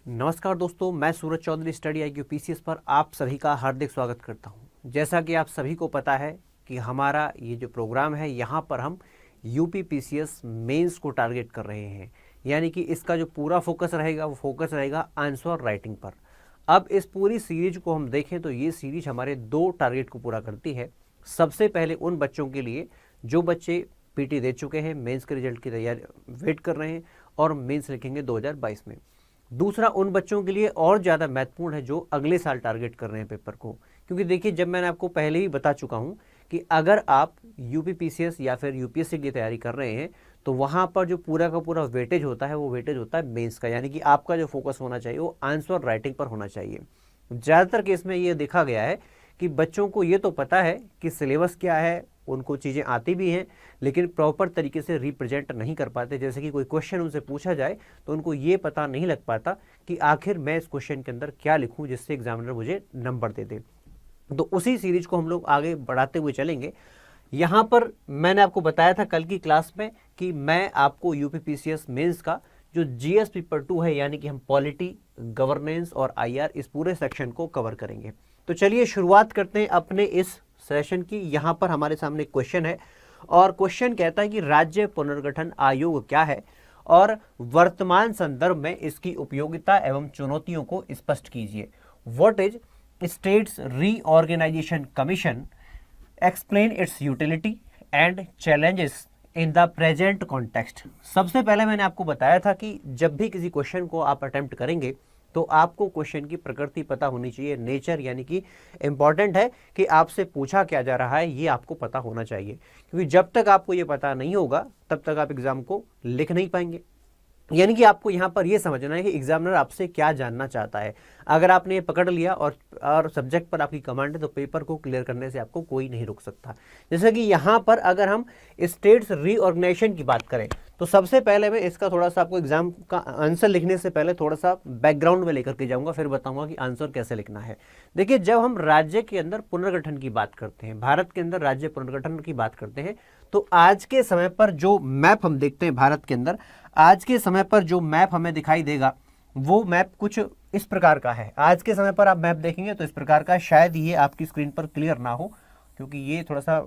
नमस्कार दोस्तों, मैं सूरज चौधरी स्टडी IQ PCS पर आप सभी का हार्दिक स्वागत करता हूं। जैसा कि आप सभी को पता है कि हमारा ये जो प्रोग्राम है यहाँ पर हम यूपी PCS मेंस को टारगेट कर रहे हैं, यानी कि इसका जो पूरा फोकस रहेगा वो फोकस रहेगा आंसर राइटिंग पर। अब इस पूरी सीरीज को हम देखें तो ये सीरीज हमारे दो टारगेट को पूरा करती है। सबसे पहले उन बच्चों के लिए जो बच्चे PT दे चुके हैं, मेंस के रिजल्ट की तैयारी वेट कर रहे हैं और मेंस लिखेंगे 2022 में। दूसरा उन बच्चों के लिए और ज़्यादा महत्वपूर्ण है जो अगले साल टारगेट कर रहे हैं पेपर को, क्योंकि देखिए जब मैंने आपको पहले ही बता चुका हूं कि अगर आप यूपी PCS या फिर UPSC की तैयारी कर रहे हैं तो वहां पर जो पूरा का पूरा वेटेज होता है वो वेटेज होता है मेंस का, यानी कि आपका जो फोकस होना चाहिए वो आंसर राइटिंग पर होना चाहिए। ज़्यादातर केस में ये देखा गया है कि बच्चों को ये तो पता है कि सिलेबस क्या है, उनको चीज़ें आती भी हैं, लेकिन प्रॉपर तरीके से रिप्रेजेंट नहीं कर पाते। जैसे कि कोई क्वेश्चन उनसे पूछा जाए तो उनको ये पता नहीं लग पाता कि आखिर मैं इस क्वेश्चन के अंदर क्या लिखूं जिससे एग्जामिनर मुझे नंबर दे दे। तो उसी सीरीज को हम लोग आगे बढ़ाते हुए चलेंगे। यहाँ पर मैंने आपको बताया था कल की क्लास में कि मैं आपको यूपी PCS मेंस का जो GS पेपर 2 है, यानी कि हम पॉलिटी, गवर्नेंस और IR इस पूरे सेक्शन को कवर करेंगे। तो चलिए शुरुआत करते हैं अपने इस सेशन की। यहाँ पर हमारे सामने क्वेश्चन है और क्वेश्चन कहता है कि राज्य पुनर्गठन आयोग क्या है और वर्तमान संदर्भ में इसकी उपयोगिता एवं चुनौतियों को स्पष्ट कीजिए। What is states reorganisation commission, explain its utility and challenges in the present context. सबसे पहले मैंने आपको बताया था कि जब भी किसी क्वेश्चन को आप अटेम्प्ट करेंगे तो आपको क्वेश्चन की प्रकृति पता होनी चाहिए, नेचर, यानी कि इंपॉर्टेंट है कि आपसे पूछा क्या जा रहा है ये आपको पता होना चाहिए, क्योंकि जब तक आपको ये पता नहीं होगा तब तक आप एग्जाम को लिख नहीं पाएंगे। यानी कि आपको यहाँ पर ये समझना है कि एग्जामिनर आपसे क्या जानना चाहता है। अगर आपने ये पकड़ लिया और सब्जेक्ट पर आपकी कमांड है तो पेपर को क्लियर करने से आपको कोई नहीं रोक सकता। जैसे कि यहाँ पर अगर हम स्टेट्स रीऑर्गेनाइजेशन की बात करें तो सबसे पहले मैं इसका थोड़ा सा आपको एग्जाम का आंसर लिखने से पहले थोड़ा सा बैकग्राउंड में लेकर के जाऊँगा, फिर बताऊँगा कि आंसर कैसे लिखना है। देखिए, जब हम राज्य के अंदर पुनर्गठन की बात करते हैं, भारत के अंदर राज्य पुनर्गठन की बात करते हैं, तो आज के समय पर जो मैप हम देखते हैं भारत के अंदर, आज के समय पर जो मैप हमें दिखाई देगा वो मैप कुछ इस प्रकार का है। आज के समय पर आप मैप देखेंगे तो इस प्रकार का, शायद ये आपकी स्क्रीन पर क्लियर ना हो क्योंकि ये थोड़ा सा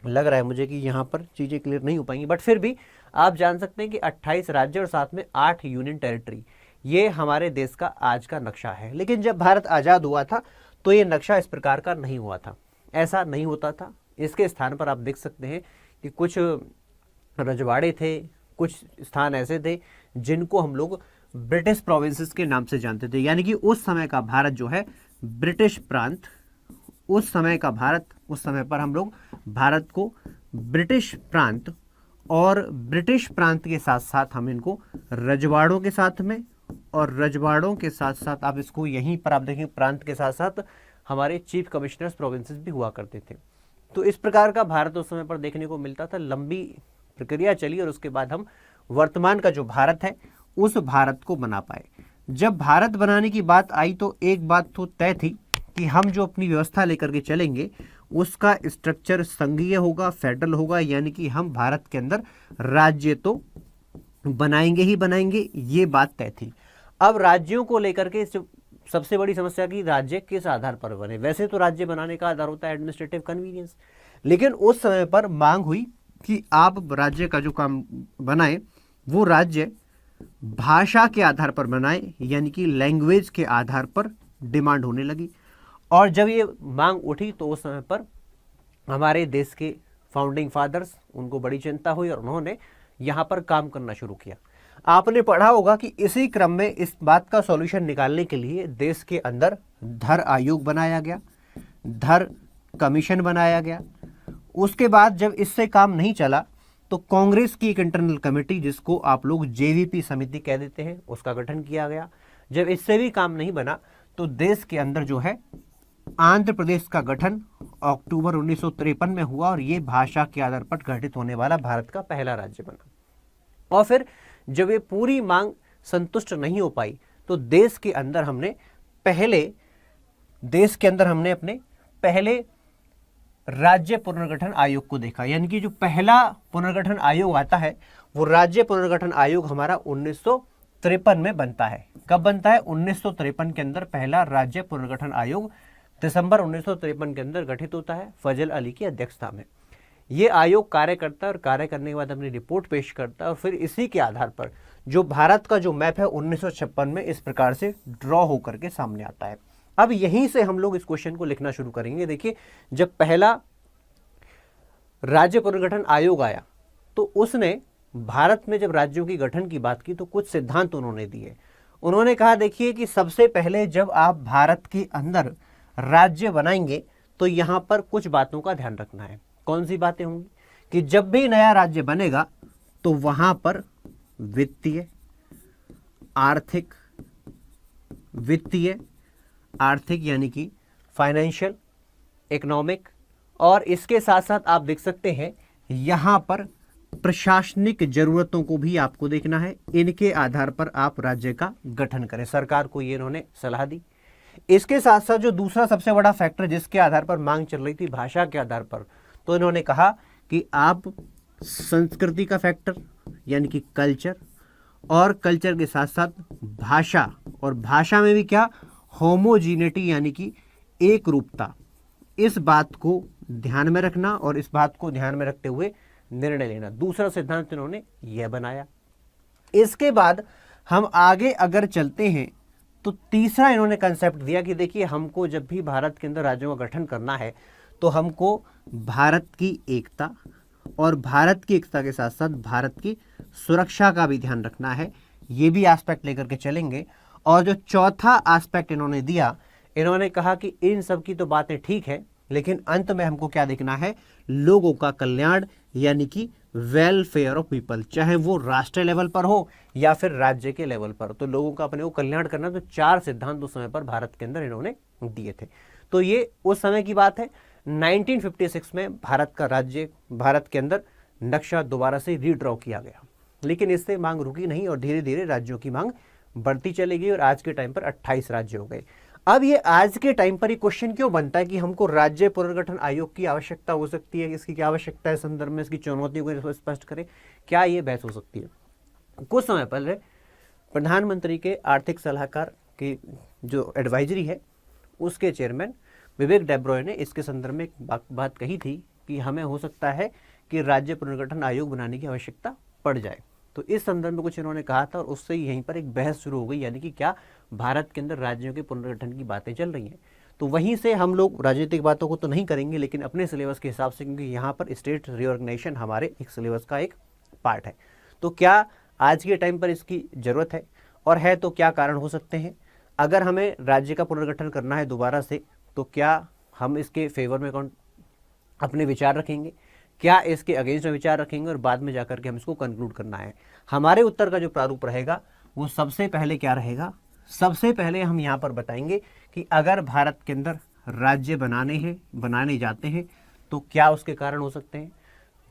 लग रहा है मुझे कि यहाँ पर चीज़ें क्लियर नहीं हो पाएंगी, बट फिर भी आप जान सकते हैं कि 28 राज्य और साथ में 8 यूनियन टेरिटरी, ये हमारे देश का आज का नक्शा है। लेकिन जब भारत आज़ाद हुआ था तो ये नक्शा इस प्रकार का नहीं हुआ था, ऐसा नहीं होता था। इसके स्थान पर आप देख सकते हैं कि कुछ रजवाड़े थे, कुछ स्थान ऐसे थे जिनको हम लोग ब्रिटिश प्रोविंसेस के नाम से जानते थे, यानी कि उस समय का भारत जो है ब्रिटिश प्रांत, उस समय का भारत, उस समय पर हम लोग भारत को ब्रिटिश प्रांत और ब्रिटिश प्रांत के साथ साथ हम इनको रजवाड़ों के साथ में, और रजवाड़ों के साथ साथ आप इसको यहीं पर आप देखें प्रांत के साथ साथ हमारे चीफ कमिश्नर्स प्रोविंसेस भी हुआ करते थे। तो इस प्रकार का भारत उस समय पर देखने को मिलता था। लंबी प्रक्रिया चली और उसके बाद हम वर्तमान का जो भारत है उस भारत को बना पाए। जब भारत बनाने की बात आई तो एक बात तो तय थी कि हम जो अपनी व्यवस्था लेकर के चलेंगे उसका स्ट्रक्चर संघीय होगा, फेडरल होगा, यानी कि हम भारत के अंदर राज्य तो बनाएंगे ही बनाएंगे, ये बात तय थी। अब राज्यों को लेकर के सबसे बड़ी समस्या की राज्य किस आधार पर बने। वैसे तो राज्य बनाने का आधार होता है एडमिनिस्ट्रेटिव कन्वीनियंस, लेकिन उस समय पर मांग हुई कि आप राज्य का जो काम बनाए वो राज्य भाषा के आधार पर बनाए, यानी कि लैंग्वेज के आधार पर डिमांड होने लगी। और जब ये मांग उठी तो उस समय पर हमारे देश के फाउंडिंग फादर्स, उनको बड़ी चिंता हुई और उन्होंने यहाँ पर काम करना शुरू किया। आपने पढ़ा होगा कि इसी क्रम में इस बात का सॉल्यूशन निकालने के लिए देश के अंदर धर आयोग बनाया गया, धर कमीशन बनाया गया। उसके बाद जब इससे काम नहीं चला तो कांग्रेस की एक इंटरनल कमेटी, जिसको आप लोग JVP समिति कह देते हैं, उसका गठन किया गया। जब इससे भी काम नहीं बना तो देश के अंदर जो है आंध्र प्रदेश का गठन अक्टूबर 1953 में हुआ और ये भाषा के आधार पर गठित होने वाला भारत का पहला राज्य बना। और फिर जब ये पूरी मांग संतुष्ट नहीं हो पाई तो देश के अंदर हमने अपने पहले राज्य पुनर्गठन आयोग को देखा, यानी कि जो पहला पुनर्गठन आयोग आता है वो राज्य पुनर्गठन आयोग हमारा 1953 में बनता है। कब बनता है? 1953 के अंदर पहला राज्य पुनर्गठन आयोग दिसंबर 1953 के अंदर गठित होता है फजल अली की अध्यक्षता में। ये आयोग कार्य करता है और कार्य करने के बाद अपनी रिपोर्ट पेश करता है और फिर इसी के आधार पर जो भारत का जो मैप है 1956 में इस प्रकार से ड्रॉ होकर के सामने आता है। अब यहीं से हम लोग इस क्वेश्चन को लिखना शुरू करेंगे। देखिए, जब पहला राज्य पुनर्गठन आयोग आया तो उसने भारत में जब राज्यों की गठन की बात की तो कुछ सिद्धांत उन्होंने दिए। उन्होंने कहा, देखिए कि सबसे पहले जब आप भारत के अंदर राज्य बनाएंगे तो यहां पर कुछ बातों का ध्यान रखना है। कौन सी बातें होंगी? कि जब भी नया राज्य बनेगा तो वहां पर वित्तीय आर्थिक यानी कि फाइनेंशियल, इकोनॉमिक, और इसके साथ साथ आप देख सकते हैं यहां पर प्रशासनिक जरूरतों को भी आपको देखना है। इनके आधार पर आप राज्य का गठन करें। सरकार को ये इन्होंने सलाह दी। इसके साथ साथ जो दूसरा सबसे बड़ा फैक्टर जिसके आधार पर मांग चल रही थी भाषा के आधार पर, तो इन्होंने कहा कि आप संस्कृति का फैक्टर यानी कि कल्चर, और कल्चर के साथ साथ भाषा, और भाषा में भी क्या, होमोजीनिटी यानी कि एक रूपता, इस बात को ध्यान में रखना और इस बात को ध्यान में रखते हुए निर्णय लेना। दूसरा सिद्धांत इन्होंने यह बनाया। इसके बाद हम आगे अगर चलते हैं तो तीसरा इन्होंने कंसेप्ट दिया कि देखिए, हमको जब भी भारत के अंदर राज्यों का गठन करना है तो हमको भारत की एकता, और भारत की एकता के साथ साथ भारत की सुरक्षा का भी ध्यान रखना है। ये भी एस्पेक्ट लेकर के चलेंगे। और जो चौथा एस्पेक्ट इन्होंने दिया, इन्होंने कहा कि इन सब की तो बातें ठीक है, लेकिन अंत में हमको क्या देखना है? लोगों का कल्याण यानी कि वेलफेयर ऑफ पीपल, चाहे वो राष्ट्रीय लेवल पर हो या फिर राज्य के लेवल पर, तो लोगों का अपने को कल्याण करना। तो 4 सिद्धांत उस समय पर भारत के अंदर इन्होंने दिए थे। तो ये उस समय की बात है। 1956 में भारत का राज्य, भारत के अंदर नक्शा दोबारा से रीड्रॉ किया गया, लेकिन इससे मांग रुकी नहीं और धीरे धीरे राज्यों की मांग बढ़ती चली गई और आज के टाइम पर 28 राज्य हो गए। अब ये आज के टाइम पर ये क्वेश्चन क्यों बनता है कि हमको राज्य पुनर्गठन आयोग की आवश्यकता हो सकती है, इसकी क्या आवश्यकता है, संदर्भ में इसकी चुनौतियों को स्पष्ट करें, क्या ये बहस हो सकती है? कुछ समय पहले प्रधानमंत्री के आर्थिक सलाहकार की जो एडवाइजरी है उसके चेयरमैन विवेक डेब्रॉय ने इसके संदर्भ में एक बात कही थी कि हमें हो सकता है कि राज्य पुनर्गठन आयोग बनाने की आवश्यकता पड़ जाए। तो इस संदर्भ में कुछ इन्होंने कहा था और उससे यहीं पर एक बहस शुरू हो गई, यानी कि क्या भारत के अंदर राज्यों के पुनर्गठन की बातें चल रही हैं। तो वहीं से हम लोग राजनीतिक बातों को तो नहीं करेंगे, लेकिन अपने सिलेबस के हिसाब से, क्योंकि यहाँ पर स्टेट रीऑर्गेनाइजेशन हमारे एक सिलेबस का एक पार्ट है। तो क्या आज के टाइम पर इसकी ज़रूरत है, और है तो क्या कारण हो सकते हैं? अगर हमें राज्य का पुनर्गठन करना है दोबारा से, तो क्या हम इसके फेवर में अपने विचार रखेंगे, क्या इसके अगेंस्ट में विचार रखेंगे, और बाद में जाकर के हम इसको कंक्लूड करना है? हमारे उत्तर का जो प्रारूप रहेगा वो सबसे पहले क्या रहेगा? सबसे पहले हम यहाँ पर बताएंगे कि अगर भारत के अंदर राज्य बनाने जाते हैं तो क्या उसके कारण हो सकते हैं।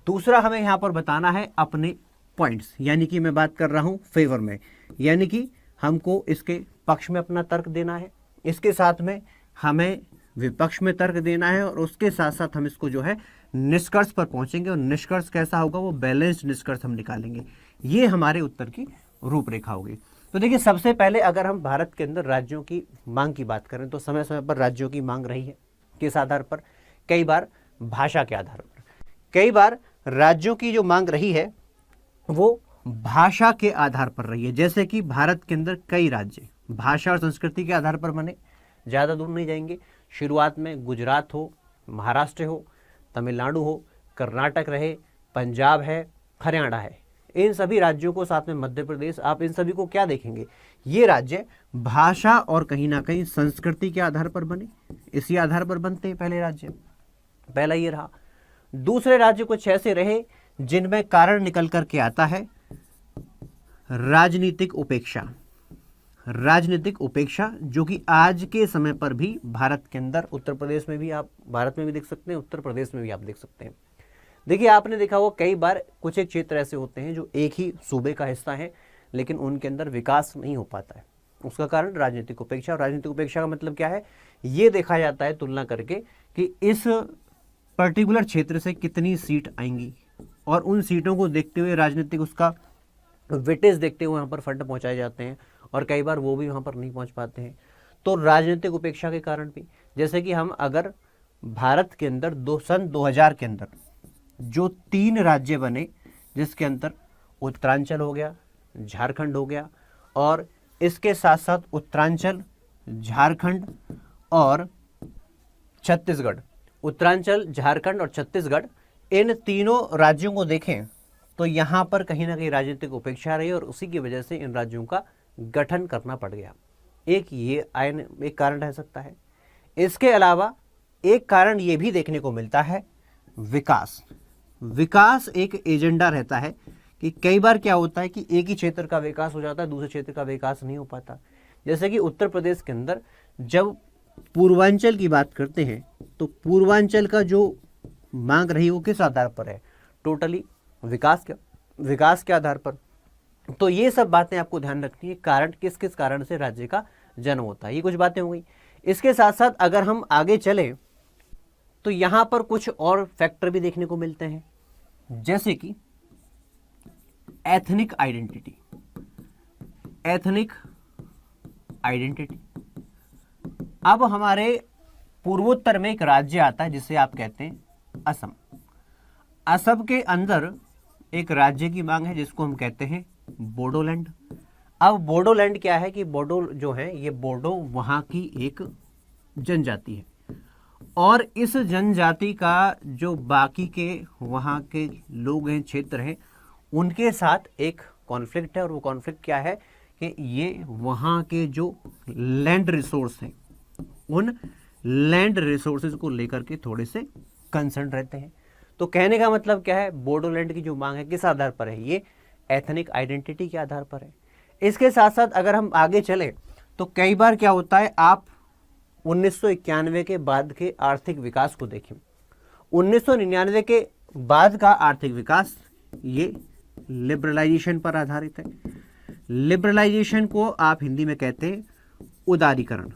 दूसरा, हमें यहाँ पर बताना है अपने पॉइंट्स, यानी कि मैं बात कर रहा हूँ फेवर में, यानी कि हमको इसके पक्ष में अपना तर्क देना है, इसके साथ में हमें विपक्ष में तर्क देना है, और उसके साथ साथ हम इसको जो है निष्कर्ष पर पहुंचेंगे, और निष्कर्ष कैसा होगा? वो बैलेंस्ड निष्कर्ष हम निकालेंगे। ये हमारे उत्तर की रूपरेखा होगी। तो देखिए, सबसे पहले अगर हम भारत के अंदर राज्यों की मांग की बात करें तो समय समय पर राज्यों की मांग रही है। किस आधार पर? कई बार भाषा के आधार पर। कई बार राज्यों की जो मांग रही है वो भाषा के आधार पर रही है। जैसे कि भारत के अंदर कई राज्य भाषा और संस्कृति के आधार पर बने। ज़्यादा दूर नहीं जाएंगे, शुरुआत में गुजरात हो, महाराष्ट्र हो, तमिलनाडु हो, कर्नाटक रहे, पंजाब है, हरियाणा है, इन सभी राज्यों को, साथ में मध्य प्रदेश, आप इन सभी को क्या देखेंगे? ये राज्य भाषा और कहीं ना कहीं संस्कृति के आधार पर बने, इसी आधार पर बनते हैं पहले राज्य। पहला ये रहा। दूसरे राज्य कुछ ऐसे रहे जिनमें कारण निकल कर के आता है राजनीतिक उपेक्षा। राजनीतिक उपेक्षा जो कि आज के समय पर भी भारत के अंदर, उत्तर प्रदेश में भी आप भारत में भी देख सकते हैं, उत्तर प्रदेश में भी आप देख सकते हैं। देखिए, आपने देखा होगा कई बार कुछ एक क्षेत्र ऐसे होते हैं जो एक ही सूबे का हिस्सा है, लेकिन उनके अंदर विकास नहीं हो पाता है। उसका कारण राजनीतिक उपेक्षा। और राजनीतिक उपेक्षा का मतलब क्या है? ये देखा जाता है तुलना करके कि इस पर्टिकुलर क्षेत्र से कितनी सीट आएंगी, और उन सीटों को देखते हुए राजनीतिक उसका वेटेज देखते हुए यहाँ पर फंड पहुँचाए जाते हैं, और कई बार वो भी वहाँ पर नहीं पहुँच पाते हैं। तो राजनीतिक उपेक्षा के कारण भी, जैसे कि हम अगर भारत के अंदर सन 2000 के अंदर जो 3 राज्य बने, जिसके अंदर उत्तरांचल हो गया, झारखंड हो गया, और इसके साथ साथ उत्तरांचल, झारखंड और छत्तीसगढ़, उत्तरांचल, झारखंड और छत्तीसगढ़, इन तीनों राज्यों को देखें तो यहाँ पर कहीं ना कहीं राजनीतिक उपेक्षा रही और उसी की वजह से इन राज्यों का गठन करना पड़ गया। एक कारण रह सकता है। इसके अलावा एक कारण ये भी देखने को मिलता है विकास एक एजेंडा रहता है कि कई बार क्या होता है कि एक ही क्षेत्र का विकास हो जाता है, दूसरे क्षेत्र का विकास नहीं हो पाता। जैसे कि उत्तर प्रदेश के अंदर जब पूर्वांचल की बात करते हैं तो पूर्वांचल का जो मांग रही वो किस आधार पर है? टोटली विकास के आधार पर। तो ये सब बातें आपको ध्यान रखनी है, कारण किस किस कारण से राज्य का जन्म होता है। ये कुछ बातें हो गई। इसके साथ साथ अगर हम आगे चलें तो यहाँ पर कुछ और फैक्टर भी देखने को मिलते हैं, जैसे कि एथनिक आइडेंटिटी। अब हमारे पूर्वोत्तर में एक राज्य आता है जिसे आप कहते हैं असम। असम के अंदर एक राज्य की मांग है जिसको हम कहते हैं बोडोलैंड। अब बोडोलैंड क्या है कि बोडो जो है, ये बोडो वहाँ की एक जनजाति है और इस जनजाति का जो बाकी के वहाँ के लोग हैं, क्षेत्र हैं, उनके साथ एक कॉन्फ्लिक्ट है। और वो कॉन्फ्लिक्ट क्या है कि ये वहाँ के जो लैंड रिसोर्स हैं, उन लैंड रिसोर्सेज को लेकर के थोड़े से कंसर्न रहते हैं। तो कहने का मतलब क्या है, बोडोलैंड की जो मांग है किस आधार पर है? ये एथनिक आइडेंटिटी के आधार पर है। इसके साथ साथ अगर हम आगे चलें तो कई बार क्या होता है, आप 1991 के बाद के आर्थिक विकास को देखें। 1999 के बाद का आर्थिक विकास ये लिबरलाइजेशन पर आधारित है। लिबरलाइजेशन को आप हिंदी में कहते हैं उदारीकरण।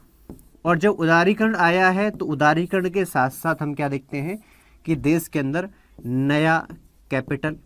और जब उदारीकरण आया है तो उदारीकरण के साथ साथ हम क्या देखते हैं कि देश के अंदर नया कैपिटल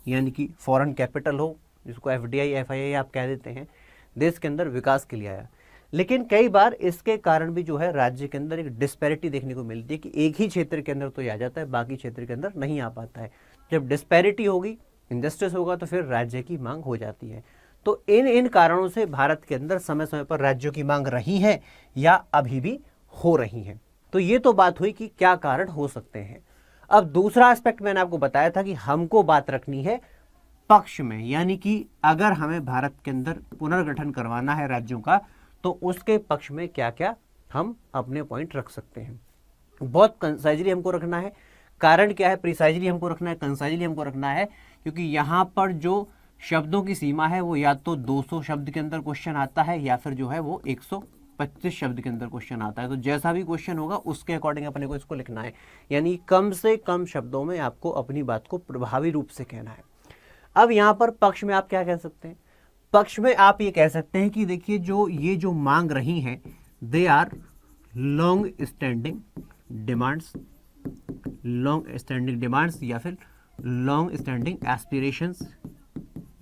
यानी कि फॉरेन कैपिटल हो, जिसको एफडीआई एफआईआई आप कह देते हैं, देश के अंदर विकास के लिए आया। लेकिन कई बार इसके कारण भी जो है राज्य के अंदर एक डिस्पैरिटी देखने को मिलती है कि एक ही क्षेत्र के अंदर तो ये आ जाता है, बाकी क्षेत्र के अंदर नहीं आ पाता है। जब डिस्पैरिटी होगी, इंजस्टिस होगा, तो फिर राज्य की मांग हो जाती है। तो इन कारणों से भारत के अंदर समय समय पर राज्यों की मांग रही है या अभी भी हो रही है। तो ये तो बात हुई कि क्या कारण हो सकते हैं। अब दूसरा एस्पेक्ट मैंने आपको बताया था कि हमको बात रखनी है पक्ष में, यानी कि अगर हमें भारत के अंदर पुनर्गठन करवाना है राज्यों का तो उसके पक्ष में क्या क्या हम अपने पॉइंट रख सकते हैं। बहुत कंसाइजली हमको रखना है। कारण क्या है? प्रिसाइजली हमको रखना है, कंसाइजली हमको रखना है, क्योंकि यहाँ पर जो शब्दों की सीमा है वो या तो 200 शब्द के अंदर क्वेश्चन आता है या फिर जो है वो 125 शब्द के अंदर क्वेश्चन आता है। तो जैसा भी क्वेश्चन होगा उसके अकॉर्डिंग अपने को इसको लिखना है, यानी कम से कम शब्दों में आपको अपनी बात को प्रभावी रूप से कहना है। अब यहाँ पर पक्ष में आप क्या कह सकते हैं? पक्ष में आप ये कह सकते हैं कि देखिए ये जो मांग रही हैं, they are long standing demands या फिर लॉन्ग स्टैंडिंग एस्पिरेशंस।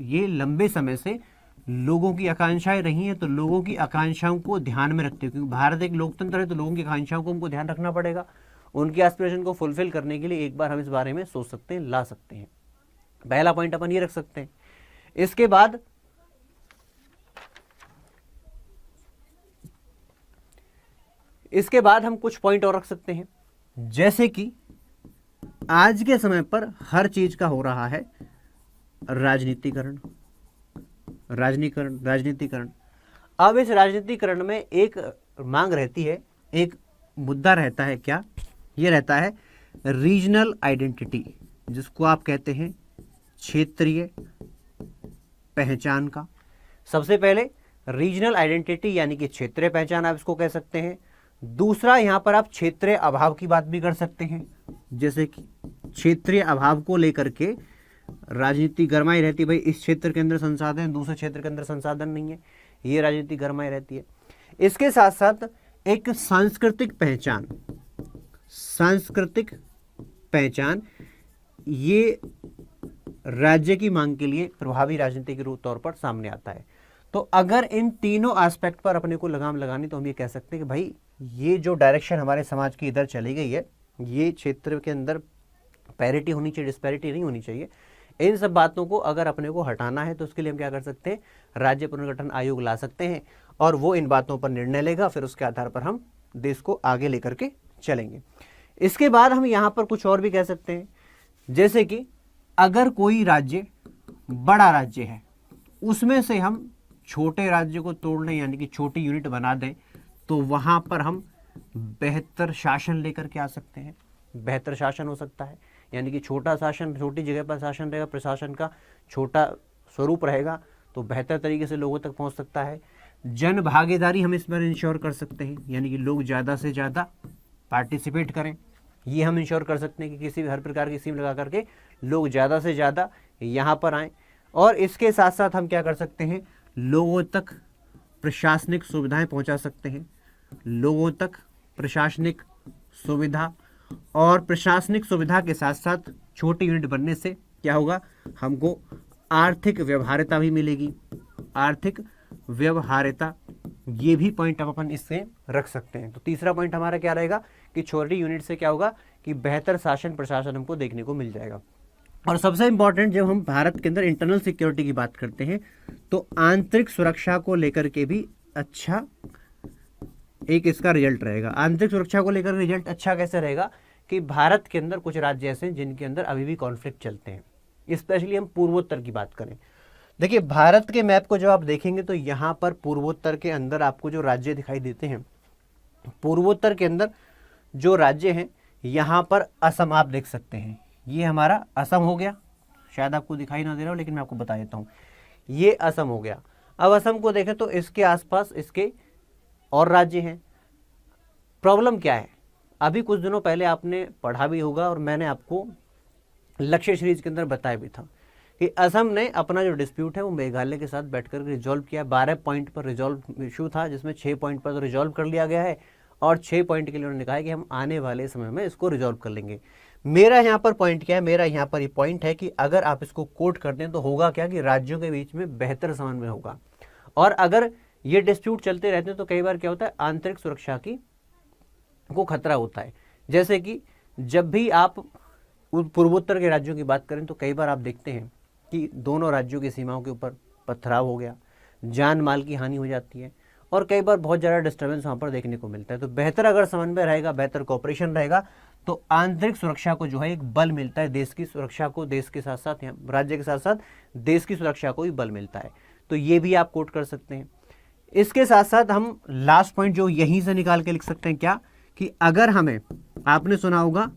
ये लंबे समय से लोगों की आकांक्षाएं रही हैं, तो लोगों की आकांक्षाओं को ध्यान में रखते हुए, क्योंकि भारत एक लोकतंत्र है तो लोगों की आकांक्षाओं को हमको ध्यान रखना पड़ेगा। उनकी एस्पिरेशन को फुलफिल करने के लिए एक बार हम इस बारे में सोच सकते हैं, ला सकते हैं। पहला पॉइंट अपन ये रख सकते हैं। इसके बाद हम कुछ पॉइंट और रख सकते हैं, जैसे कि आज के समय पर हर चीज का हो रहा है राजनीतिकरण। अब इस राजनीतिकरण में एक मांग रहती है, एक मुद्दा रहता है, क्या ये रहता है? रीजनल आइडेंटिटी, जिसको आप कहते हैं क्षेत्रीय पहचान का। सबसे पहले रीजनल आइडेंटिटी यानी कि क्षेत्रीय पहचान आप इसको कह सकते हैं। दूसरा, यहां पर आप क्षेत्रीय अभाव की बात भी कर सकते हैं, जैसे कि क्षेत्रीय अभाव को लेकर के राजनीति गरमाई रहती है। भाई इस क्षेत्र के अंदर संसाधन है, दूसरे क्षेत्र के अंदर संसाधन नहीं है, ये राजनीति गरमाई रहती है। इसके साथ साथ एक सांस्कृतिक पहचान ये राज्य की मांग के लिए प्रभावी राजनीति के तौर पर सामने आता है। तो अगर इन तीनों एस्पेक्ट पर अपने को लगाम लगानी तो हम ये कह सकते हैं कि भाई ये जो डायरेक्शन हमारे समाज की इधर चली गई है, ये क्षेत्र के अंदर पैरिटी होनी चाहिए, डिस्पैरिटी नहीं होनी चाहिए। इन सब बातों को अगर अपने को हटाना है तो उसके लिए हम क्या कर सकते हैं, राज्य पुनर्गठन आयोग ला सकते हैं और वो इन बातों पर निर्णय लेगा, फिर उसके आधार पर हम देश को आगे लेकर के चलेंगे। इसके बाद हम यहाँ पर कुछ और भी कह सकते हैं, जैसे कि अगर कोई राज्य बड़ा राज्य है, उसमें से हम छोटे राज्य को तोड़ लें, यानी कि छोटी यूनिट बना दें, तो वहाँ पर हम बेहतर शासन लेकर के आ सकते हैं। बेहतर शासन हो सकता है, यानी कि छोटा शासन, छोटी जगह पर शासन रहेगा, प्रशासन का छोटा स्वरूप रहेगा, तो बेहतर तरीके से लोगों तक पहुंच सकता है। जन भागीदारी हम इसमें इंश्योर कर सकते हैं, यानी कि लोग ज़्यादा से ज़्यादा पार्टिसिपेट करें, ये हम इंश्योर कर सकते हैं कि किसी भी हर प्रकार की स्कीम लगा करके लोग ज़्यादा से ज़्यादा यहाँ पर आएँ। और इसके साथ साथ हम क्या कर सकते हैं, लोगों तक प्रशासनिक सुविधाएं पहुँचा सकते हैं, लोगों तक प्रशासनिक सुविधा, और प्रशासनिक सुविधा के साथ साथ छोटी यूनिट बनने से क्या होगा, हमको आर्थिक व्यवहार्यता भी मिलेगी। आर्थिक व्यवहार्यता, ये भी पॉइंट आप अपन इससे रख सकते हैं। तो तीसरा पॉइंट हमारा क्या रहेगा कि छोटी यूनिट से क्या होगा कि बेहतर शासन प्रशासन हमको देखने को मिल जाएगा। और सबसे इंपॉर्टेंट, जब हम भारत के अंदर इंटरनल सिक्योरिटी की बात करते हैं तो आंतरिक सुरक्षा को लेकर के भी अच्छा एक इसका रिजल्ट रहेगा। आंतरिक सुरक्षा को लेकर रिजल्ट अच्छा कैसे रहेगा कि भारत के अंदर कुछ राज्य ऐसे हैं जिनके अंदर अभी भी कॉन्फ्लिक्ट चलते हैं, स्पेशली हम पूर्वोत्तर की बात करें। देखिए भारत के मैप को जब आप देखेंगे तो यहाँ पर पूर्वोत्तर के अंदर आपको जो राज्य दिखाई देते हैं, पूर्वोत्तर के अंदर जो राज्य हैं, यहाँ पर असम आप देख सकते हैं, ये हमारा असम हो गया, शायद आपको दिखाई ना दे रहा हो लेकिन मैं आपको बता देता हूँ, ये असम हो गया। अब असम को देखें तो इसके आसपास इसके और राज्य हैं। प्रॉब्लम क्या है, अभी कुछ दिनों पहले आपने पढ़ा भी होगा और मैंने आपको लक्ष्य सीरीज के अंदर बताया भी था कि असम ने अपना जो डिस्प्यूट है वो मेघालय के साथ बैठकर रिजॉल्व किया। 12 पॉइंट पर रिजॉल्व इशू था, जिसमें 6 पॉइंट पर तो रिजॉल्व कर लिया गया है और 6 पॉइंट के लिए उन्होंने कहा है कि हम आने वाले समय में इसको रिजॉल्व कर लेंगे। मेरा यहाँ पर पॉइंट क्या है, मेरा यहाँ पर ये पॉइंट है कि अगर आप इसको कोट करते हैं तो होगा क्या कि राज्यों के बीच में बेहतर समन्वय होगा। और अगर ये डिस्प्यूट चलते रहते हैं तो कई बार क्या होता है, आंतरिक सुरक्षा की को खतरा होता है। जैसे कि जब भी आप पूर्वोत्तर के राज्यों की बात करें तो कई बार आप देखते हैं कि दोनों राज्यों की सीमाओं के ऊपर पथराव हो गया, जान माल की हानि हो जाती है और कई बार बहुत ज़्यादा डिस्टर्बेंस वहाँ पर देखने को मिलता है। तो बेहतर अगर समन्वय रहेगा, बेहतर कोऑपरेशन रहेगा तो आंतरिक सुरक्षा को जो है एक बल मिलता है, देश की सुरक्षा को, देश के साथ साथ राज्य के साथ साथ देश की सुरक्षा को भी बल मिलता है। तो ये भी आप कोट कर सकते हैं। इसके साथ साथ हम लास्ट पॉइंट जो यहीं से निकाल के लिख सकते हैं क्या, कि अगर हमें, आपने सुना होगा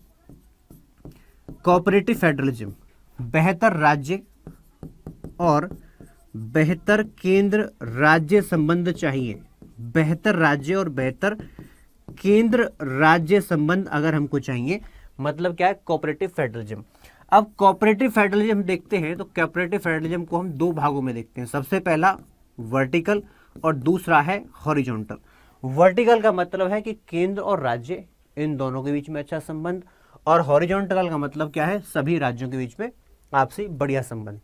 कोऑपरेटिव फेडरलिज्म, बेहतर राज्य और बेहतर केंद्र राज्य संबंध चाहिए, बेहतर राज्य और बेहतर केंद्र राज्य संबंध अगर हमको चाहिए, मतलब क्या है, कोऑपरेटिव फेडरलिज्म। अब कोऑपरेटिव फेडरलिज्म देखते हैं तो कोऑपरेटिव फेडरलिज्म को हम दो भागों में देखते हैं। सबसे पहला वर्टिकल और दूसरा है हॉरिजॉन्टल। वर्टिकल का मतलब है कि केंद्र और राज्य इन दोनों के बीच में अच्छा संबंध, और हॉरिजॉन्टल का मतलब क्या है, सभी राज्यों के बीच में आपसी बढ़िया संबंध।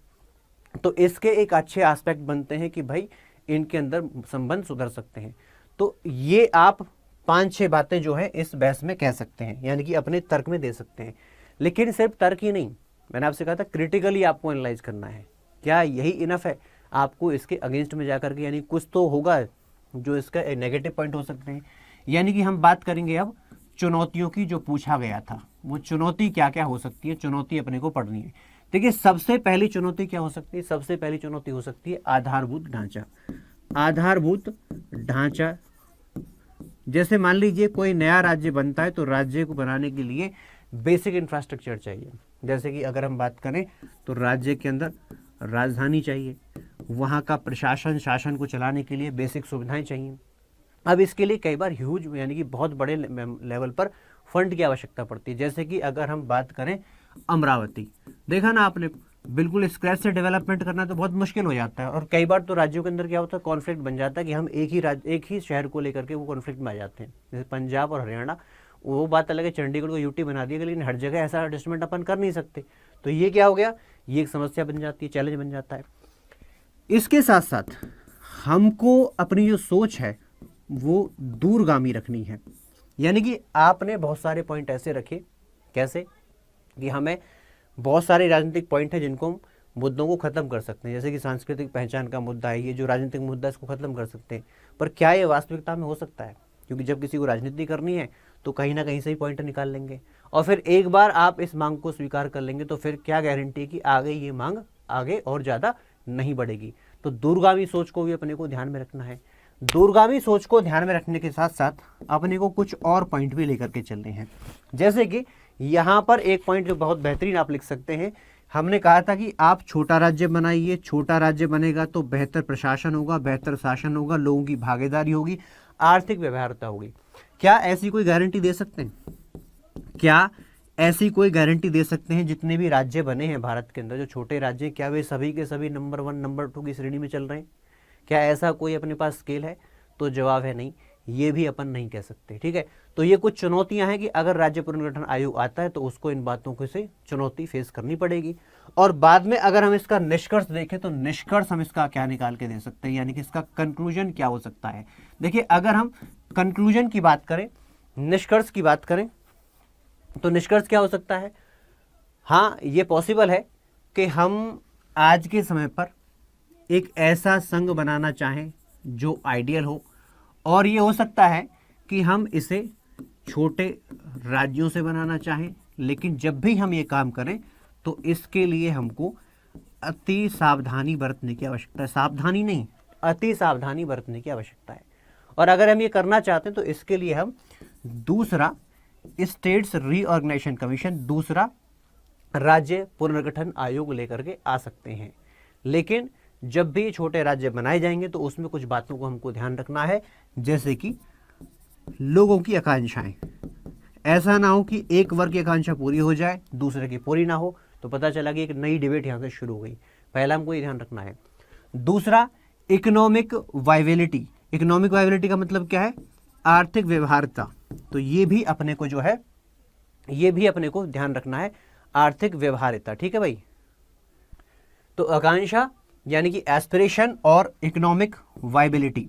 तो इसके एक अच्छे एस्पेक्ट बनते हैं कि भाई इनके अंदर संबंध सुधर सकते हैं। तो ये आप 5-6 बातें जो है इस बहस में कह सकते हैं, यानी कि अपने तर्क में दे सकते हैं। लेकिन सिर्फ तर्क ही नहीं, मैंने आपसे कहा था क्रिटिकली आपको एनालाइज करना है। क्या यही इनफ है, आपको इसके अगेंस्ट में जाकर के, यानी कुछ तो होगा जो इसका नेगेटिव पॉइंट हो सकते हैं। यानी कि हम बात करेंगे अब चुनौतियों की, जो पूछा गया था वो चुनौती क्या क्या हो सकती है, चुनौती अपने को पढ़नी है। देखिए सबसे पहली चुनौती क्या हो सकती है, सबसे पहली चुनौती हो सकती है आधारभूत ढांचा। आधारभूत ढांचा, जैसे मान लीजिए कोई नया राज्य बनता है तो राज्य को बनाने के लिए बेसिक इंफ्रास्ट्रक्चर चाहिए। जैसे कि अगर हम बात करें तो राज्य के अंदर राजधानी चाहिए, वहाँ का प्रशासन, शासन को चलाने के लिए बेसिक सुविधाएं चाहिए। अब इसके लिए कई बार ह्यूज, यानी कि बहुत बड़े लेवल पर फंड की आवश्यकता पड़ती है। जैसे कि अगर हम बात करें अमरावती, देखा ना आपने, बिल्कुल स्क्रैच से डेवलपमेंट करना तो बहुत मुश्किल हो जाता है। और कई बार तो राज्यों के अंदर क्या होता है, कॉन्फ्लिक्ट बन जाता है कि हम एक ही शहर को लेकर के वो कॉन्फ्लिक्ट में आ जाते हैं। जैसे पंजाब और हरियाणा, वो बात अलग है, चंडीगढ़ को यूटी बना दिया, लेकिन हर जगह ऐसा एडजस्टमेंट अपन कर नहीं सकते। तो ये क्या हो गया, ये एक समस्या बन जाती है, चैलेंज बन जाता है। इसके साथ साथ हमको अपनी जो सोच है वो दूरगामी रखनी है। यानी कि आपने बहुत सारे पॉइंट ऐसे रखे, कैसे कि हमें बहुत सारे राजनीतिक पॉइंट हैं जिनको हम मुद्दों को ख़त्म कर सकते हैं, जैसे कि सांस्कृतिक पहचान का मुद्दा है, ये जो राजनीतिक मुद्दा है इसको ख़त्म कर सकते हैं। पर क्या ये वास्तविकता में हो सकता है? क्योंकि जब किसी को राजनीति करनी है तो कहीं ना कहीं से ही पॉइंट निकाल लेंगे, और फिर एक बार आप इस मांग को स्वीकार कर लेंगे तो फिर क्या गारंटी है कि आगे ये मांग आगे और ज़्यादा नहीं बढ़ेगी। तो दूरगामी सोच को भी अपने को ध्यान में रखना है। दूरगामी सोच को ध्यान में रखने के साथ साथ अपने को कुछ और पॉइंट भी लेकर के चलने हैं। जैसे कि यहाँ पर एक पॉइंट जो बहुत बेहतरीन आप लिख सकते हैं, हमने कहा था कि आप छोटा राज्य बनाइए, छोटा राज्य बनेगा तो बेहतर प्रशासन होगा, बेहतर शासन होगा, लोगों की भागीदारी होगी, आर्थिक व्यवहार्यता होगी। क्या ऐसी कोई गारंटी दे सकते हैं? क्या ऐसी कोई गारंटी दे सकते हैं जितने भी राज्य बने हैं भारत के अंदर, जो छोटे राज्य, क्या वे सभी के सभी नंबर 1 नंबर 2 की श्रेणी में चल रहे हैं? क्या ऐसा कोई अपने पास स्केल है? तो जवाब है नहीं, ये भी अपन नहीं कह सकते। ठीक है, तो ये कुछ चुनौतियां हैं कि अगर राज्य पुनर्गठन आयोग आता है तो उसको इन बातों को से चुनौती फेस करनी पड़ेगी। और बाद में अगर हम इसका निष्कर्ष देखें तो निष्कर्ष हम इसका क्या निकाल के दे सकते हैं, यानी कि इसका कंक्लूजन क्या हो सकता है। देखिए, अगर हम कंक्लूजन की बात करें, निष्कर्ष की बात करें, तो निष्कर्ष क्या हो सकता है? हाँ, ये पॉसिबल है कि हम आज के समय पर एक ऐसा संघ बनाना चाहें जो आइडियल हो, और ये हो सकता है कि हम इसे छोटे राज्यों से बनाना चाहें, लेकिन जब भी हम ये काम करें तो इसके लिए हमको अति सावधानी बरतने की आवश्यकता है। सावधानी नहीं, अति सावधानी बरतने की आवश्यकता है। और अगर हम ये करना चाहते हैं तो इसके लिए हम दूसरा स्टेट्स रीऑर्गेनाइजेशन कमीशन, दूसरा राज्य पुनर्गठन आयोग लेकर के आ सकते हैं। लेकिन जब भी छोटे राज्य बनाए जाएंगे तो उसमें कुछ बातों को हमको ध्यान रखना है, जैसे कि लोगों की आकांक्षाएं। ऐसा ना हो कि एक वर्ग की आकांक्षा पूरी हो जाए, दूसरे की पूरी ना हो, तो पता चला कि एक नई डिबेट यहाँ से शुरू हो गई। पहला हमको ये ध्यान रखना है। दूसरा, इकोनॉमिक वायबिलिटी। इकोनॉमिक वायबिलिटी का मतलब क्या है? आर्थिक व्यवहार्यता। तो ये भी अपने को जो है, ये भी अपने को ध्यान रखना है, आर्थिक व्यवहार्यता। ठीक है भाई, तो आकांक्षा यानी कि एस्पिरेशन और इकोनॉमिक वायबिलिटी,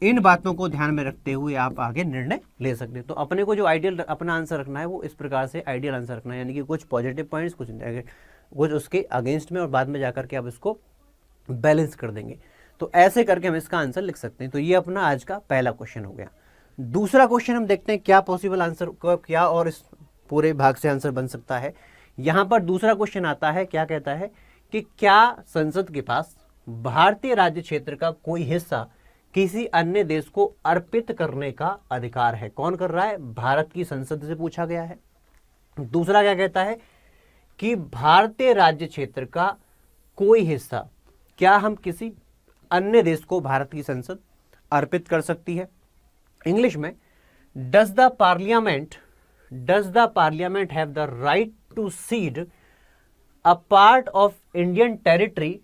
इन बातों को ध्यान में रखते हुए आप आगे निर्णय ले सकते हैं। तो अपने को जो आइडियल अपना आंसर रखना है वो इस प्रकार से आइडियल आंसर रखना है, यानी कि कुछ पॉजिटिव पॉइंट्स, कुछ उसके अगेंस्ट में, और बाद में जाकर के आप इसको बैलेंस कर देंगे। तो ऐसे करके हम इसका आंसर लिख सकते हैं। तो ये अपना आज का पहला क्वेश्चन हो गया। दूसरा क्वेश्चन हम देखते हैं क्या पॉसिबल आंसर, क्या और इस पूरे भाग से आंसर बन सकता है। यहाँ पर दूसरा क्वेश्चन आता है, क्या कहता है कि क्या संसद के पास भारतीय राज्य क्षेत्र का कोई हिस्सा किसी अन्य देश को अर्पित करने का अधिकार है? कौन कर रहा है? भारत की संसद से पूछा गया है। दूसरा क्या कहता है कि भारतीय राज्य क्षेत्र का कोई हिस्सा क्या हम किसी अन्य देश को भारत की संसद अर्पित कर सकती है? इंग्लिश में, does the parliament have the right to cede a part of Indian territory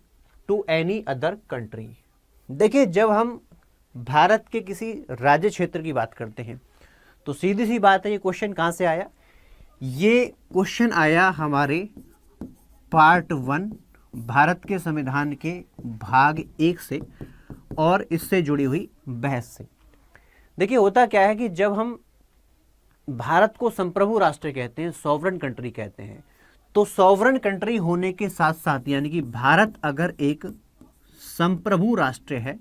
to any other country? देखिए, जब हम भारत के किसी राज्य क्षेत्र की बात करते हैं तो सीधी सी बात है, ये क्वेश्चन कहाँ से आया? ये क्वेश्चन आया हमारे पार्ट 1 भारत के संविधान के भाग 1 से और इससे जुड़ी हुई बहस से। देखिए, होता क्या है कि जब हम भारत को संप्रभु राष्ट्र कहते हैं, सॉवरन कंट्री कहते हैं, तो सॉवरन कंट्री होने के साथ साथ, यानी कि भारत अगर एक संप्रभु राष्ट्र है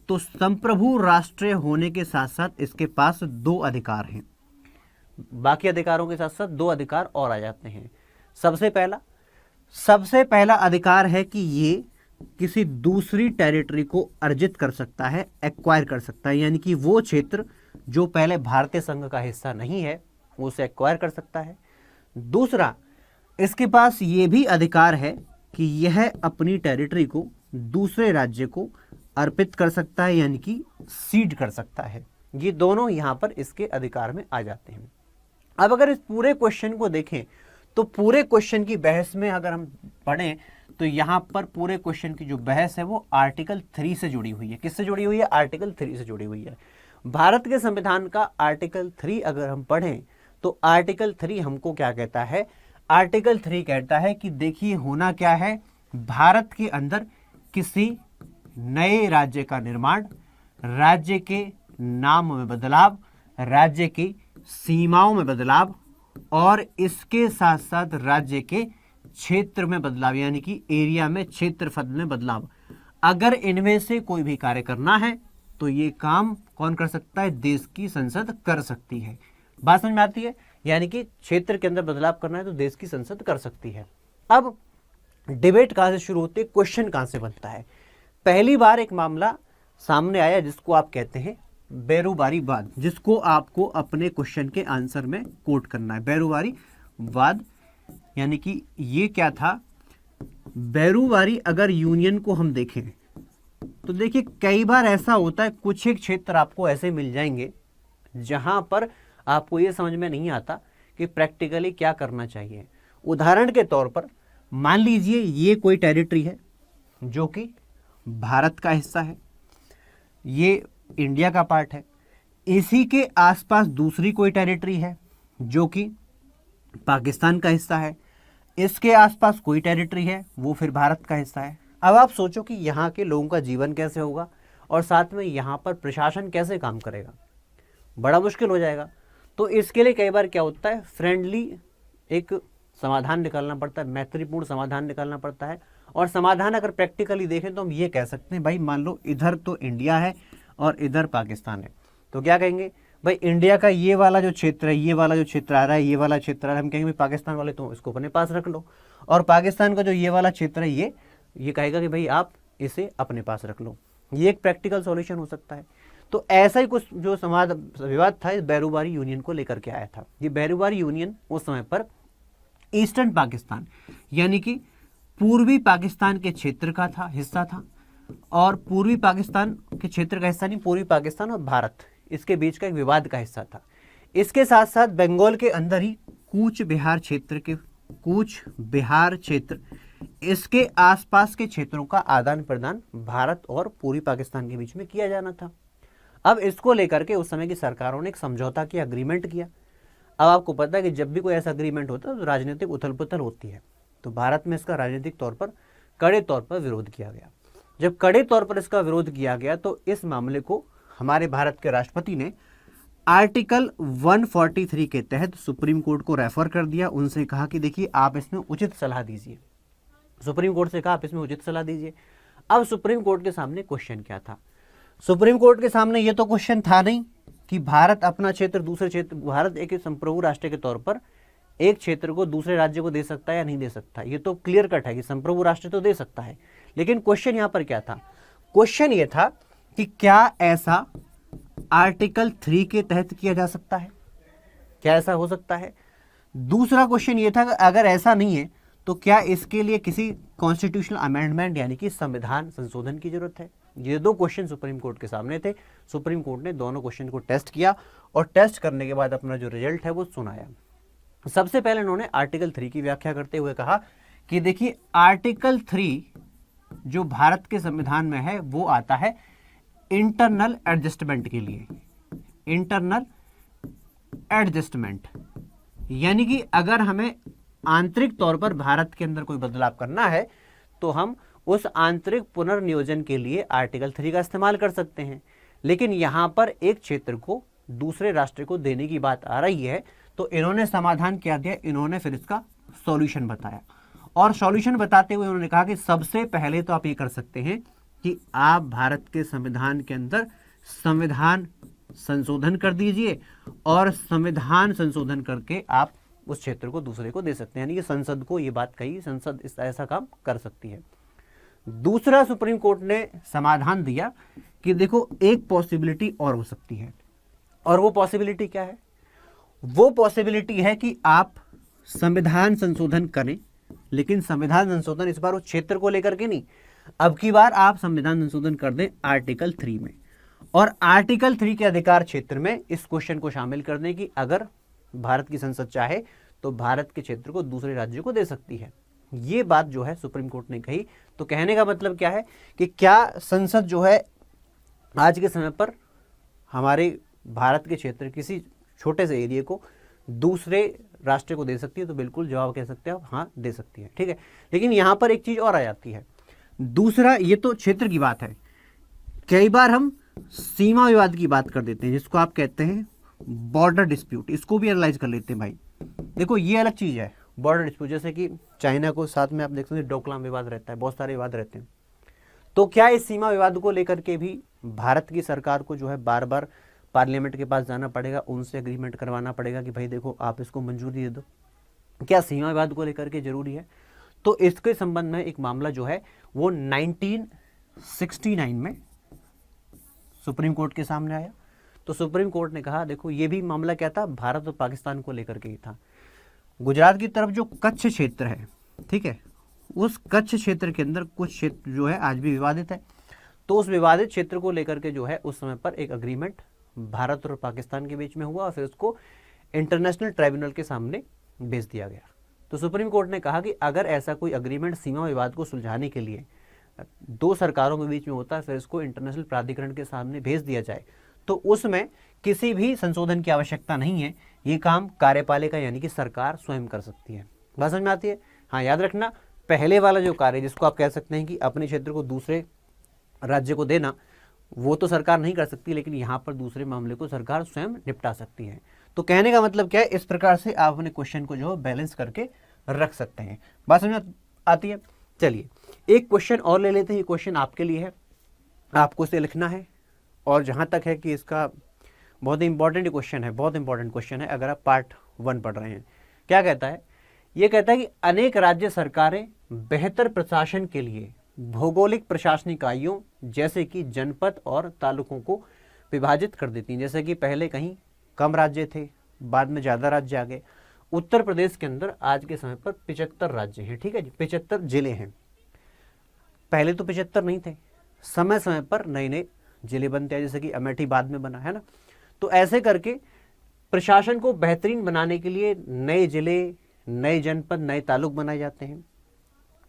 तो संप्रभु राष्ट्र होने के साथ साथ इसके पास 2 अधिकार हैं। बाकी अधिकारों के साथ साथ 2 अधिकार और आ जाते हैं। सबसे पहला अधिकार है कि ये किसी दूसरी टेरिटरी को अर्जित कर सकता है, एक्वायर कर सकता है, यानी कि वो क्षेत्र जो पहले भारतीय संघ का हिस्सा नहीं है वो उसे एक्वायर कर सकता है। दूसरा, इसके पास ये भी अधिकार है कि यह अपनी टेरिटरी को दूसरे राज्य को अर्पित कर सकता है, यानी कि सीड कर सकता है। ये दोनों यहां पर इसके अधिकार में आ जाते हैं। अब अगर इस पूरे क्वेश्चन को देखें तो पूरे क्वेश्चन की बहस में अगर हम पढ़ें तो यहां पर पूरे क्वेश्चन की जो बहस है वो आर्टिकल 3 से जुड़ी हुई है। किससे जुड़ी हुई है? आर्टिकल 3 से जुड़ी हुई है। भारत के संविधान का आर्टिकल 3 अगर हम पढ़ें तो आर्टिकल 3 हमको क्या कहता है? आर्टिकल 3 कहता है कि देखिए, होना क्या है, भारत के अंदर किसी नए राज्य का निर्माण, राज्य के नाम में बदलाव, राज्य की सीमाओं में बदलाव और इसके साथ साथ राज्य के क्षेत्र में बदलाव, यानी कि एरिया में, क्षेत्रफल में बदलाव। अगर इनमें से कोई भी कार्य करना है तो ये काम कौन कर सकता है? देश की संसद कर सकती है। बात समझ में आती है? यानी कि क्षेत्र के अंदर बदलाव करना है तो देश की संसद कर सकती है। अब डिबेट कहां से शुरू होती है, क्वेश्चन कहां से बनता है? पहली बार एक मामला सामने आया जिसको आप कहते हैं बैरूबारी वाद, जिसको आपको अपने क्वेश्चन के आंसर में कोट करना है। बैरूबारी वाद यानी कि ये क्या था? बैरूबारी अगर यूनियन को हम देखें तो देखिए कई बार ऐसा होता है, कुछ एक क्षेत्र आपको ऐसे मिल जाएंगे जहां पर आपको ये समझ में नहीं आता कि प्रैक्टिकली क्या करना चाहिए। उदाहरण के तौर पर मान लीजिए ये कोई टेरिटरी है जो कि भारत का हिस्सा है, ये इंडिया का पार्ट है। इसी के आसपास दूसरी कोई टेरिटरी है जो कि पाकिस्तान का हिस्सा है, इसके आसपास कोई टेरिटरी है वो फिर भारत का हिस्सा है। अब आप सोचो कि यहाँ के लोगों का जीवन कैसे होगा और साथ में यहाँ पर प्रशासन कैसे काम करेगा, बड़ा मुश्किल हो जाएगा। तो इसके लिए कई बार क्या होता है, फ्रेंडली एक समाधान निकालना पड़ता है, मैत्रीपूर्ण समाधान निकालना पड़ता है। और समाधान अगर प्रैक्टिकली देखें तो हम ये कह सकते हैं, भाई मान लो इधर तो इंडिया है और इधर पाकिस्तान है, तो क्या कहेंगे, भाई इंडिया का ये वाला जो क्षेत्र है, ये वाला जो क्षेत्र आ रहा है, ये वाला क्षेत्र आ रहा है, हम कहेंगे भाई पाकिस्तान वाले तो इसको अपने पास रख लो। और पाकिस्तान का जो ये वाला क्षेत्र है ये कहेगा कि भाई आप इसे अपने पास रख लो। ये एक प्रैक्टिकल सॉल्यूशन हो सकता है। तो ऐसा ही कुछ जो विवाद था इस बैरूबारी यूनियन को लेकर के आया था। ये बैरूबारी यूनियन उस समय पर ईस्टर्न पाकिस्तान यानी कि पूर्वी पाकिस्तान के क्षेत्र का था, हिस्सा था। और पूर्वी पाकिस्तान के क्षेत्र का हिस्सा नहीं, पूर्वी पाकिस्तान और भारत इसके बीच का एक विवाद का हिस्सा था। इसके साथ साथ बंगाल के अंदर ही कूच बिहार क्षेत्र, इसके आसपास के क्षेत्रों का आदान प्रदान भारत और पूर्वी पाकिस्तान के बीच में किया जाना था। अब इसको लेकर के उस समय की सरकारों ने एक समझौता की, अग्रीमेंट किया। अब आपको पता है कि जब भी कोई ऐसा अग्रीमेंट होता है तो राजनीतिक उथल पुथल होती है। तो भारत में इसका राजनीतिक तौर पर कड़े तौर पर विरोध किया गया। जब कड़े तौर पर इसका विरोध किया गया तो इस मामले को हमारे भारत के राष्ट्रपति ने आर्टिकल 143 के तहत सुप्रीम कोर्ट को रेफर कर दिया। उनसे कहा कि देखिए आप इसमें उचित सलाह दीजिए। सुप्रीम कोर्ट से कहा आप इसमें उचित सलाह दीजिए। अब सुप्रीम कोर्ट के सामने क्वेश्चन क्या था? सुप्रीम कोर्ट के सामने ये तो क्वेश्चन था नहीं कि भारत अपना क्षेत्र दूसरे क्षेत्र, भारत एक संप्रभु राष्ट्र के तौर पर एक क्षेत्र को दूसरे राज्य को दे सकता है या नहीं दे सकता। ये तो क्लियर कट है कि संप्रभु राष्ट्र तो दे सकता है। लेकिन क्वेश्चन यहां पर क्या था? क्वेश्चन ये था कि क्या ऐसा आर्टिकल 3 के तहत किया जा सकता है? क्या ऐसा हो सकता है? दूसरा क्वेश्चन ये था कि अगर ऐसा नहीं है तो क्या इसके लिए किसी कॉन्स्टिट्यूशनल अमेंडमेंट यानी कि संविधान संशोधन की जरूरत है? ये दो क्वेश्चन सुप्रीम कोर्ट के सामने थे। सुप्रीम कोर्ट ने दोनों क्वेश्चन को टेस्ट किया और टेस्ट करने के बाद अपना जो रिजल्ट है वो सुनाया। सबसे पहले उन्होंने आर्टिकल 3 की व्याख्या करते हुए कहा कि देखिए आर्टिकल 3 जो भारत के संविधान में है वो आता है इंटरनल एडजस्टमेंट के लिए। इंटरनल एडजस्टमेंट यानी कि अगर हमें आंतरिक तौर पर भारत के अंदर कोई बदलाव करना है तो हम उस आंतरिक पुनर्नियोजन के लिए आर्टिकल 3 का इस्तेमाल कर सकते हैं। लेकिन यहां पर एक क्षेत्र को दूसरे राष्ट्र को देने की बात आ रही है तो इन्होंने समाधान क्या दिया? इन्होंने फिर इसका सॉल्यूशन बताया। और सॉल्यूशन बताते हुए उन्होंने कहा कि सबसे पहले तो आप ये कर सकते हैं कि आप भारत के संविधान के अंदर संविधान संशोधन कर दीजिए और संविधान संशोधन करके आप उस क्षेत्र को दूसरे को दे सकते हैं। यानी कि संसद को ये बात कही, संसद इस ऐसा काम कर सकती है। दूसरा सुप्रीम कोर्ट ने समाधान दिया कि देखो एक पॉसिबिलिटी और हो सकती है। और वो पॉसिबिलिटी क्या है? वो पॉसिबिलिटी है कि आप संविधान संशोधन करें, लेकिन संविधान संशोधन इस बार उस क्षेत्र को लेकर के नहीं, अब की बार आप संविधान संशोधन कर दें आर्टिकल 3 में। और आर्टिकल 3 के अधिकार क्षेत्र में इस क्वेश्चन को शामिल कर दें कि अगर भारत की संसद चाहे तो भारत के क्षेत्र को दूसरे राज्य को दे सकती है। ये बात जो है सुप्रीम कोर्ट ने कही। तो कहने का मतलब क्या है कि क्या संसद जो है आज के समय पर हमारे भारत के क्षेत्र किसी छोटे से एरिया को दूसरे राष्ट्र को दे सकती है? तो बिल्कुल जवाब कह सकते हैं आप, हाँ दे सकती है। ठीक है, लेकिन यहां पर एक चीज और आ जाती है। दूसरा, ये तो क्षेत्र की बात है, कई बार हम सीमा विवाद की बात कर देते हैं, जिसको आप कहते हैं बॉर्डर डिस्प्यूट, इसको भी एनालाइज कर लेते हैं भाई। देखो ये अलग चीज़ है बॉर्डर डिस्प्यूट, जैसे कि चाइना को साथ में आप देख सकते हैं डोकलाम विवाद रहता है, बहुत सारे विवाद रहते हैं। तो क्या इस सीमा विवाद को लेकर के भी भारत की सरकार को जो है बार बार पार्लियामेंट के पास जाना पड़ेगा, उनसे एग्रीमेंट करवाना पड़ेगा कि भाई देखो आप इसको मंजूरी दे दो, क्या सीमा विवाद को लेकर के जरूरी है? तो इसके संबंध में एक मामला जो है वो 1969 में सुप्रीम कोर्ट के सामने आया। तो सुप्रीम कोर्ट ने कहा देखो ये भी मामला क्या था, भारत और पाकिस्तान को लेकर के ही था। गुजरात की तरफ जो कच्छ क्षेत्र है, ठीक है, उस कच्छ क्षेत्र के अंदर कुछ क्षेत्र जो है आज भी विवादित है। तो उस विवादित क्षेत्र को लेकर के जो है उस समय पर एक अग्रीमेंट भारत और पाकिस्तान के बीच में हुआ और फिर उसको इंटरनेशनल ट्राइब्यूनल के सामने भेज दिया गया। तो सुप्रीम कोर्ट ने कहा कि अगर ऐसा कोई अग्रीमेंट सीमा विवाद को सुलझाने के लिए दो सरकारों के बीच में होता है, फिर इसको इंटरनेशनल प्राधिकरण के सामने भेज दिया जाए, तो उसमें किसी भी संशोधन की आवश्यकता नहीं है, ये काम कार्यपालिका यानी कि सरकार स्वयं कर सकती है। बात समझ में आती है? हाँ, याद रखना पहले वाला जो कार्य जिसको आप कह सकते हैं कि अपने क्षेत्र को दूसरे राज्य को देना, वो तो सरकार नहीं कर सकती, लेकिन यहाँ पर दूसरे मामले को सरकार स्वयं निपटा सकती है। तो कहने का मतलब क्या है, इस प्रकार से आप अपने क्वेश्चन को जो बैलेंस करके रख सकते हैं। बात समझ में आती है? चलिए एक क्वेश्चन और ले लेते हैं, ये क्वेश्चन आपके लिए है, आपको इसे लिखना है। और जहाँ तक है कि इसका बहुत ही इंपॉर्टेंट क्वेश्चन है, बहुत इंपॉर्टेंट क्वेश्चन है अगर आप पार्ट 1 पढ़ रहे हैं। क्या कहता है? ये कहता है कि अनेक राज्य सरकारें बेहतर प्रशासन के लिए भौगोलिक प्रशासनिक इकाइयों जैसे कि जनपद और तालुकों को विभाजित कर देती हैं। जैसे कि पहले कहीं कम राज्य थे, बाद में ज़्यादा राज्य आ गए। उत्तर प्रदेश के अंदर आज के समय पर 75 राज्य हैं, ठीक है जी, 75 जिले हैं। पहले तो 75 नहीं थे, समय समय पर नए नए जिले बनते हैं, जैसे कि अमेठी बाद में बना है ना। तो ऐसे करके प्रशासन को बेहतरीन बनाने के लिए नए जिले, नए जनपद, नए तालुक बनाए जाते हैं।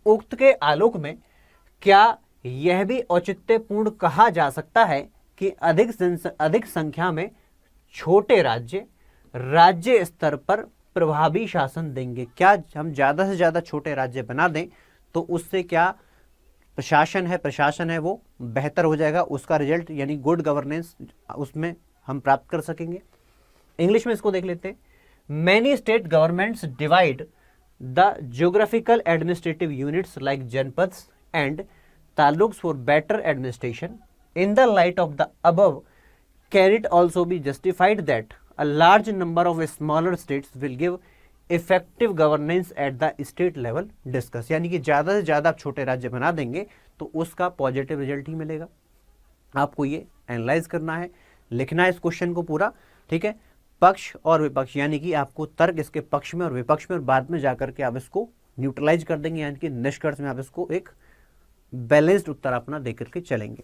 उक्त के आलोक में क्या यह भी औचित्यपूर्ण कहा जा सकता है कि अधिक संख्या में छोटे राज्य राज्य स्तर पर प्रभावी शासन देंगे? क्या हम ज़्यादा से ज़्यादा छोटे राज्य बना दें तो उससे क्या प्रशासन है वो बेहतर हो जाएगा, उसका रिजल्ट यानी गुड गवर्नेंस उसमें हम प्राप्त कर सकेंगे। इंग्लिश में इसको देख लेते हैं। Many state governments divide the geographical administrative units like जनपद्स and taluks for better administration. In the light of the above, can it also be justified that a large number of smaller states will give effective governance at the state level? Discuss. यानी कि ज़्यादा से ज़्यादा आप छोटे राज्य बना देंगे तो उसका पॉजिटिव रिजल्ट ही मिलेगा। आपको ये एनालाइज करना है, लिखना है इस क्वेश्चन को पूरा, ठीक है। पक्ष और विपक्ष यानी कि आपको तर्क इसके पक्ष में और विपक्ष में, और बाद में जाकर के आप इसको न्यूट्रलाइज कर देंगे, यानी कि निष्कर्ष में आप इसको एक बैलेंस्ड उत्तर अपना देकर के चलेंगे।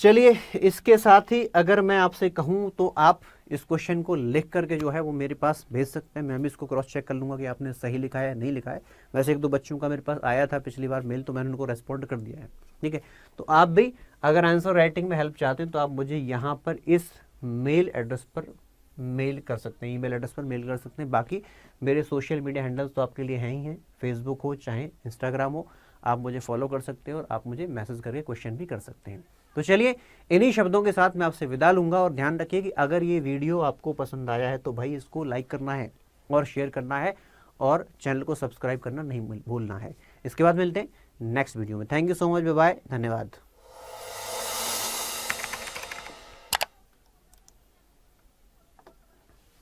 चलिए इसके साथ ही अगर मैं आपसे कहूं तो आप इस क्वेश्चन को लिख करके जो है वो मेरे पास भेज सकते हैं। मैं भी इसको क्रॉस चेक कर लूंगा कि आपने सही लिखा है नहीं लिखा है। वैसे एक दो बच्चों का मेरे पास आया था पिछली बार मेल, तो मैंने उनको रेस्पॉन्ड कर दिया है, ठीक है। तो आप भी अगर आंसर राइटिंग में हेल्प चाहते हैं तो आप मुझे यहाँ पर इस मेल एड्रेस पर मेल कर सकते हैं, ईमेल एड्रेस पर मेल कर सकते हैं। बाकी मेरे सोशल मीडिया हैंडल्स तो आपके लिए हैं ही हैं, फेसबुक हो चाहे इंस्टाग्राम हो, आप मुझे फॉलो कर सकते हैं और आप मुझे मैसेज करके क्वेश्चन भी कर सकते हैं। तो चलिए इन्हीं शब्दों के साथ मैं आपसे विदा लूंगा, और ध्यान रखिए कि अगर ये वीडियो आपको पसंद आया है तो भाई इसको लाइक करना है और शेयर करना है और चैनल को सब्सक्राइब करना नहीं भूलना है। इसके बाद मिलते हैं नेक्स्ट वीडियो में। Thank you so much, bye bye, धन्यवाद।